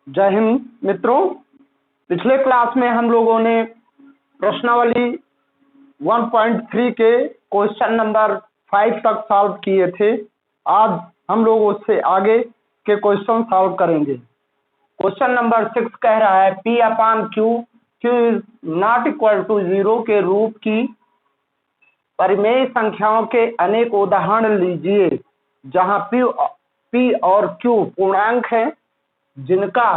जय हिंद मित्रों। पिछले क्लास में हम लोगों ने प्रश्नावली 1.3 के क्वेश्चन नंबर 5 तक सॉल्व किए थे। आज हम लोग उससे आगे के क्वेश्चन सॉल्व करेंगे। क्वेश्चन नंबर 6 कह रहा है P upon Q is not equal to 0 के रूप की परिमेय संख्याओं के अनेक उदाहरण लीजिए जहां P और Q पूर्णांक हैं जिनका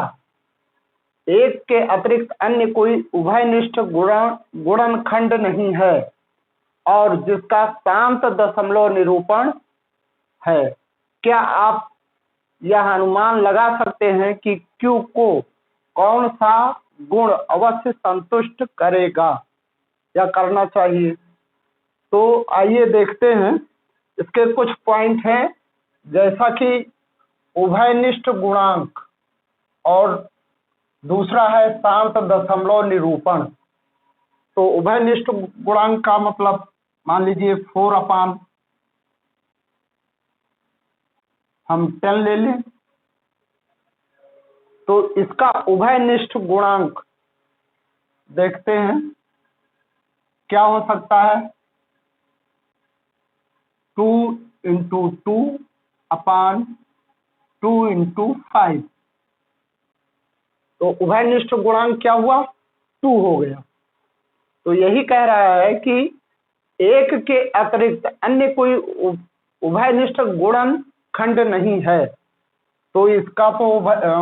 एक के अतिरिक्त अन्य कोई उभयनिष्ठ गुणनखंड नहीं है और जिसका शांत दशमलव निरूपण है। क्या आप यह अनुमान लगा सकते हैं कि Q को कौन सा गुण अवश्य संतुष्ट करेगा या करना चाहिए? तो आइए देखते हैं। इसके कुछ पॉइंट हैं, जैसा कि उभयनिष्ठ गुणांक और दूसरा है शांत दशमलव निरूपण। तो उभयनिष्ठ गुणांक का मतलब मान लीजिए 4 अपान हम 10 ले लें, तो इसका उभयनिष्ठ गुणांक देखते हैं क्या हो सकता है। 2 × 2 अपान 2 × 5। तो उभयनिष्ठ गुणांक क्या हुआ? 2 हो गया। तो यही कह रहा है कि एक के अतिरिक्त अन्य कोई उभयनिष्ठ गुणनखंड नहीं है। तो इसका तो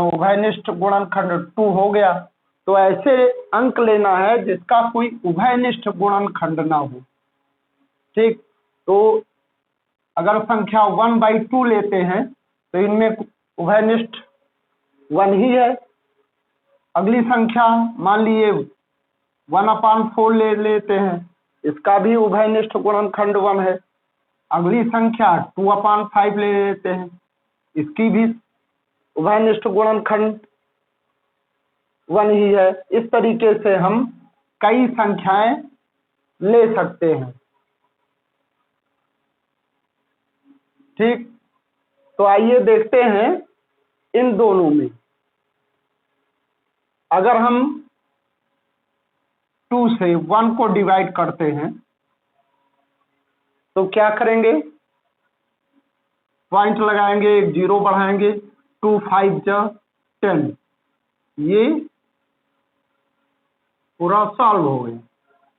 उभयनिष्ठ गुणनखंड 2 हो गया। तो ऐसे अंक लेना है जिसका कोई उभयनिष्ठ गुणनखंड ना हो। ठीक, तो अगर संख्या 1/2 लेते हैं तो इनमें उभयनिष्ठ 1 ही है। अगली संख्या मान लिए 1/4 ले लेते हैं, इसका भी उभयनिष्ठ गुणनखंड 1 है। अगली संख्या 2/5 ले लेते हैं, इसकी भी उभयनिष्ठ गुणनखंड 1 ही है। इस तरीके से हम कई संख्याएं ले सकते हैं। ठीक, तो आइए देखते हैं इन दोनों में। अगर हम 2 से 1 को डिवाइड करते हैं तो क्या करेंगे? पॉइंट लगाएंगे, एक 0 बढ़ाएंगे, 2 5 10। ये पूरा सॉल्व हो गया।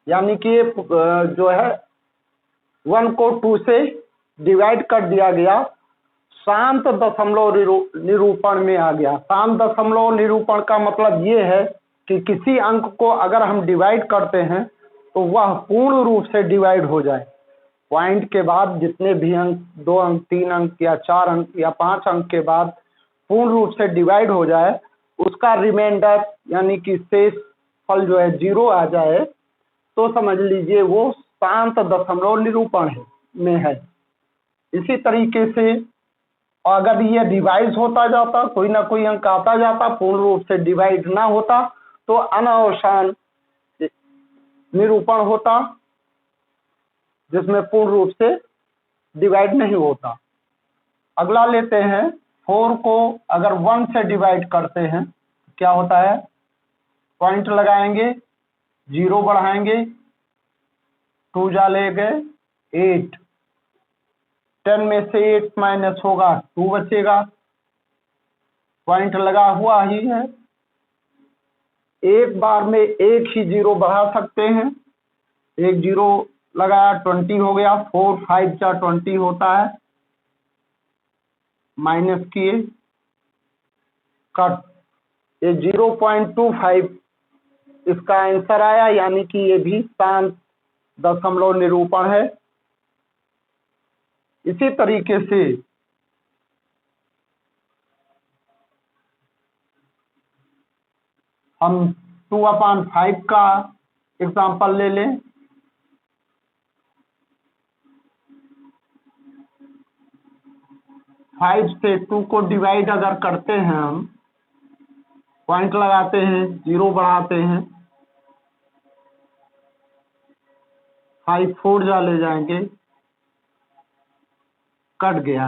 यानी कि ये जो है 1 को 2 से डिवाइड कर दिया गया, शांत दशमलव निरूपण में आ गया। शांत दशमलव निरूपण का मतलब ये है कि किसी अंक को अगर हम डिवाइड करते हैं तो वह पूर्ण रूप से डिवाइड हो जाए। पॉइंट के बाद जितने भी अंक, 2 अंक, 3 अंक या 4 अंक या 5 अंक के बाद पूर्ण रूप से डिवाइड हो जाए, उसका रिमाइंडर यानी कि शेष फल जो है 0 आ जाए, तो समझ लीजिए वो शांत दशमलव निरूपण में है। इसी तरीके से अगर ये रिवाइज होता जाता, कोई ना कोई अंक आता जाता, पूर्ण रूप से डिवाइड ना होता, तो अनावसान निरूपण होता जिसमें पूर्ण रूप से डिवाइड नहीं होता। अगला लेते हैं, 4 को अगर 1 से डिवाइड करते हैं क्या होता है? पॉइंट लगाएंगे, 0 बढ़ाएंगे, 2 जाले गए 8, 10 में से 8 माइनस होगा 2 बचेगा। पॉइंट लगा हुआ ही है, एक बार में एक ही 0 बढ़ा सकते हैं। एक 0 लगाया 20 हो गया, 4 5 20 होता है, माइनस किए, कट। ये 0.25 इसका आंसर आया, यानी कि ये भी शांत दशमलव निरूपण है। इसी तरीके से हम 2/5 का एग्जाम्पल ले लें। फाइव से 2 को डिवाइड अगर करते हैं, हम पॉइंट लगाते हैं, 0 बढ़ाते हैं, 5 4 जा ले जाएंगे, कट गया।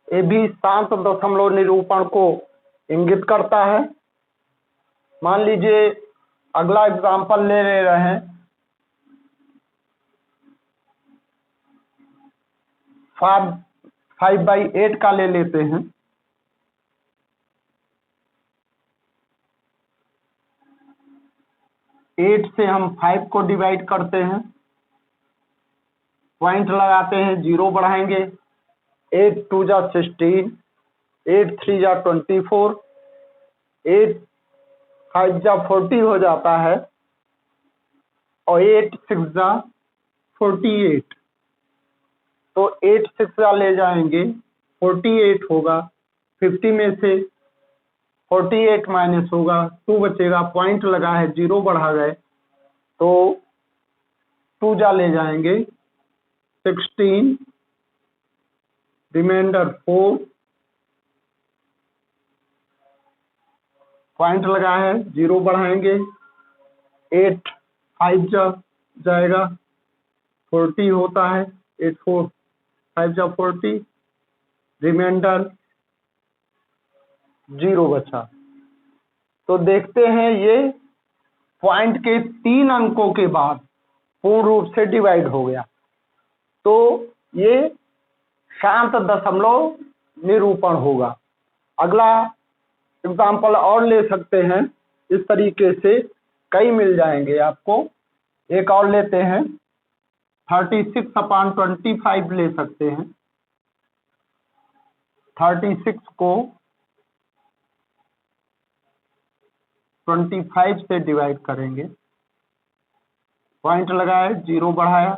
ये भी शांत दशमलव निरूपण को इंगित करता है। मान लीजिए अगला एग्जांपल ले रहे हैं, 5/8 का ले लेते हैं। एट से हम 5 को डिवाइड करते हैं, पॉइंट लगाते हैं, 0 बढ़ाएंगे, 8 2 जा 16, 8 3 जा 24, 8 5 जा 40 हो जाता है, और 8 6 जा 48। तो 8 6 जा ले जाएंगे, 48 होगा, 50 में से 48 माइनस होगा, 2 बचेगा, पॉइंट लगा है, 0 बढ़ा गए, तो 2 जा ले जाएंगे, 16, रिमाइंडर 4, पॉइंट लगा है, 0 बढ़ाएंगे, 8 5 जा जाएगा, 40 होता है, 8 4 5 जा 40, रिमाइंडर 0 बचा। तो देखते हैं ये पॉइंट के 3 अंकों के बाद पूर्ण रूप से डिवाइड हो गया। तो ये शांत दशमलव निरूपण होगा। अगला एग्जाम्पल और ले सकते हैं, इस तरीके से कई मिल जाएंगे आपको। एक और लेते हैं, 36/25 ले सकते हैं। 36 को 25 से डिवाइड करेंगे, पॉइंट लगाए, 0 बढ़ाया,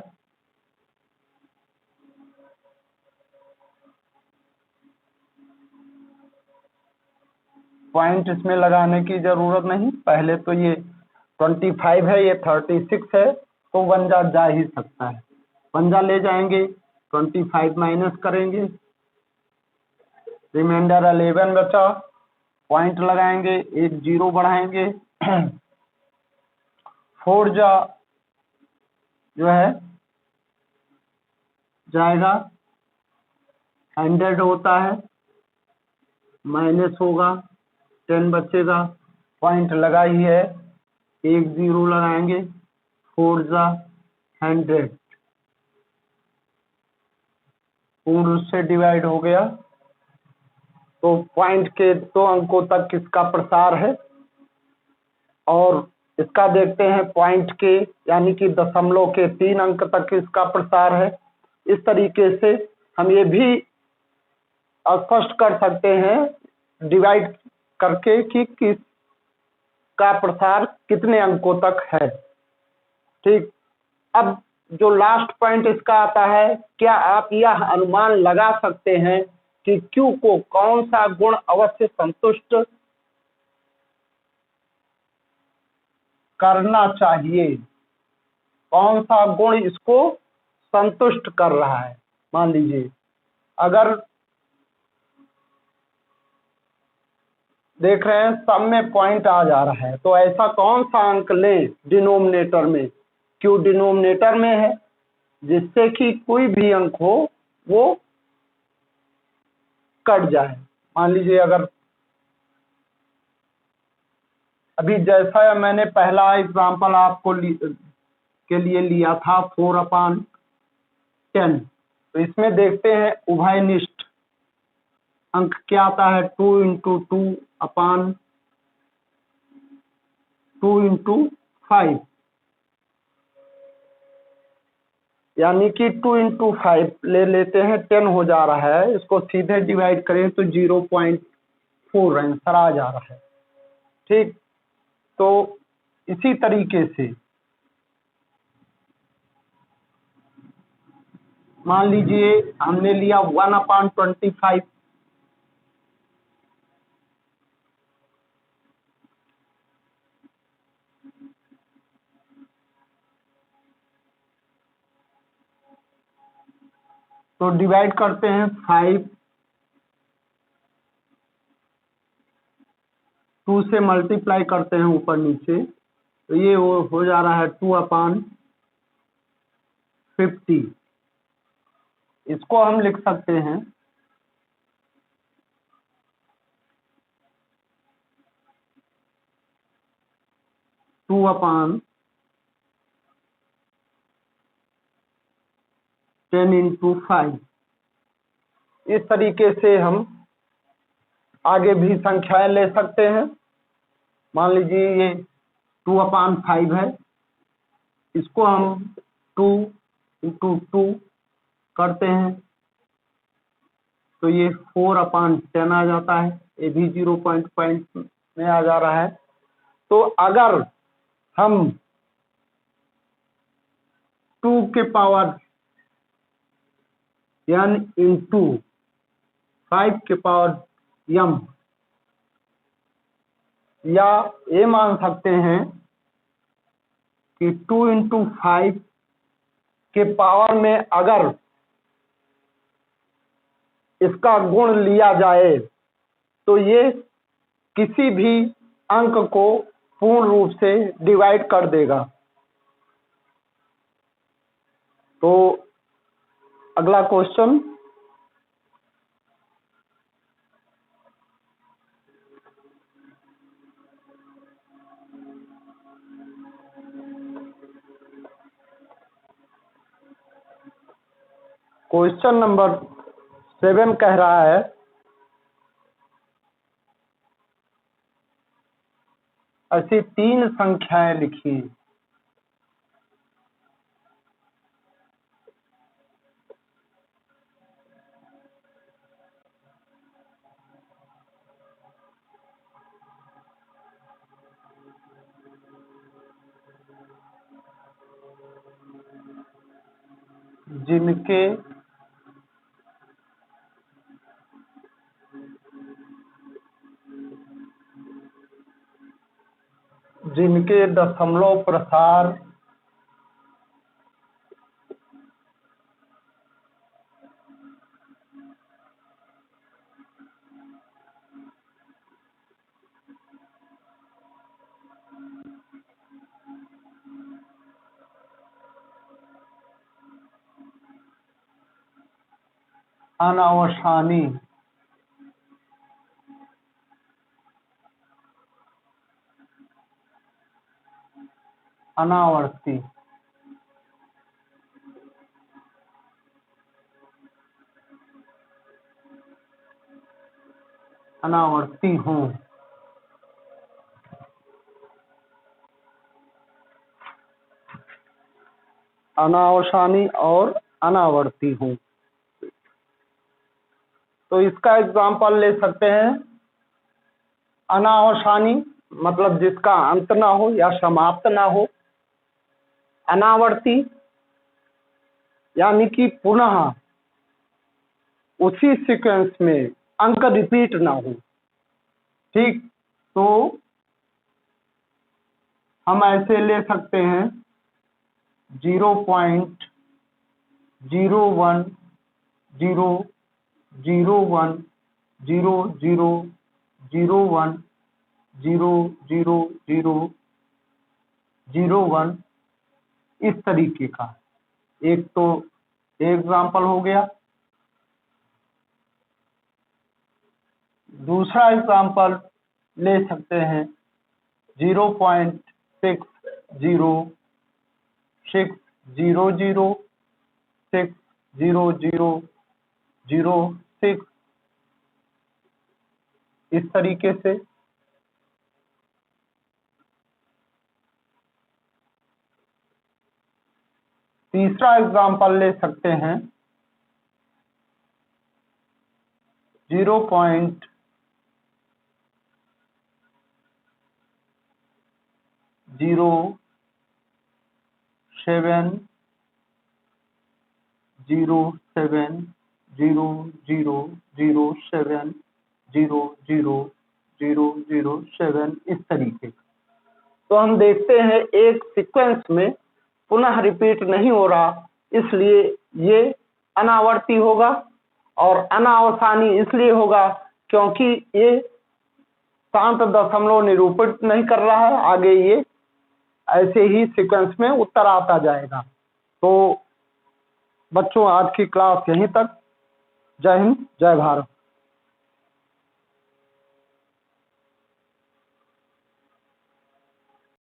पॉइंट इसमें लगाने की जरूरत नहीं, पहले तो ये 25 है, ये 36 है, तो 1 जा ही सकता है, 1 जा ले जाएंगे, 25 माइनस करेंगे, रिमाइंडर 11 बचा, पॉइंट लगाएंगे, एक 0 बढ़ाएंगे, 4 जा जो है जाएगा, 100 होता है, माइनस होगा, 10 बचेगा, पॉइंट लगा ही है, एक 0 लगाएंगे, 4 जा 100, पूर्ण से डिवाइड हो गया। तो पॉइंट के 2 अंकों तक इसका प्रसार है, और इसका देखते हैं पॉइंट के यानी कि दशमलव के 3 अंक तक इसका प्रसार है। इस तरीके से हम ये भी स्पष्ट कर सकते हैं डिवाइड करके कि किस का प्रसार कितने अंकों तक है। ठीक, अब जो लास्ट पॉइंट इसका आता है, क्या आप यह अनुमान लगा सकते हैं कि Q को कौन सा गुण अवश्य संतुष्ट करना चाहिए, कौन सा गुण इसको संतुष्ट कर रहा है। मान लीजिए अगर देख रहे हैं सब में पॉइंट आ जा रहा है, तो ऐसा कौन सा अंक लें डिनोमिनेटर में, Q डिनोमिनेटर में है, जिससे कि कोई भी अंक हो वो कट जाए। मान लीजिए अगर अभी जैसा मैंने पहला एग्जांपल आपको के लिए लिया था 4/10, तो इसमें देखते हैं उभयनिष्ठ अंक क्या आता है, 2 × 2 × 5, यानी कि 2 × 5 ले लेते हैं, 10 हो जा रहा है, इसको सीधे डिवाइड करें तो 0.4 आंसर आ जा रहा है। ठीक, तो इसी तरीके से मान लीजिए हमने लिया 1/25, तो डिवाइड करते हैं 5, 2 से मल्टीप्लाई करते हैं ऊपर नीचे, तो ये हो जा रहा है 2/50। इसको हम लिख सकते हैं 2/10⁵ इस तरीके से हम आगे भी संख्याएं ले सकते हैं। मान लीजिए ये 2/5 है, इसको हम 2 × 2 करते हैं तो ये 4/10 आ जाता है। ये भी 0 पॉइंट में आ जा रहा है। तो अगर हम 2 के पावर n × 5 के पावर m, या ये मान सकते हैं कि 2 × 5 के पावर में अगर इसका गुण लिया जाए तो ये किसी भी अंक को पूर्ण रूप से डिवाइड कर देगा। तो अगला क्वेश्चन, क्वेश्चन नंबर 7 कह रहा है ऐसी 3 संख्याएं लिखिए। जिनके दशमलव प्रसार अनावसानी अनावर्ती अनावर्ती हों। अनावसानी और अनावर्ती हों। तो इसका एग्जाम्पल ले सकते हैं। अनावसानी मतलब जिसका अंत ना हो या समाप्त ना हो। अनावर्ती यानी कि पुनः उसी सीक्वेंस में अंक रिपीट ना हो। ठीक, तो हम ऐसे ले सकते हैं 0.0101000001 इस तरीके का। एक तो एग्जाम्पल हो गया। दूसरा एग्जाम्पल ले सकते हैं 0.60060006 इस तरीके से। तीसरा एग्जाम्पल ले सकते हैं 0.070000070007 इस तरीके का। तो हम देखते हैं एक सीक्वेंस में पुनः रिपीट नहीं हो रहा, इसलिए ये अनावर्ती होगा। और अनावसानी इसलिए होगा क्योंकि ये शांत दशमलव निरूपित नहीं कर रहा है। आगे ये ऐसे ही सीक्वेंस में उत्तर आता जाएगा। तो बच्चों, आज की क्लास यहीं तक। जय हिंद, जय भारत।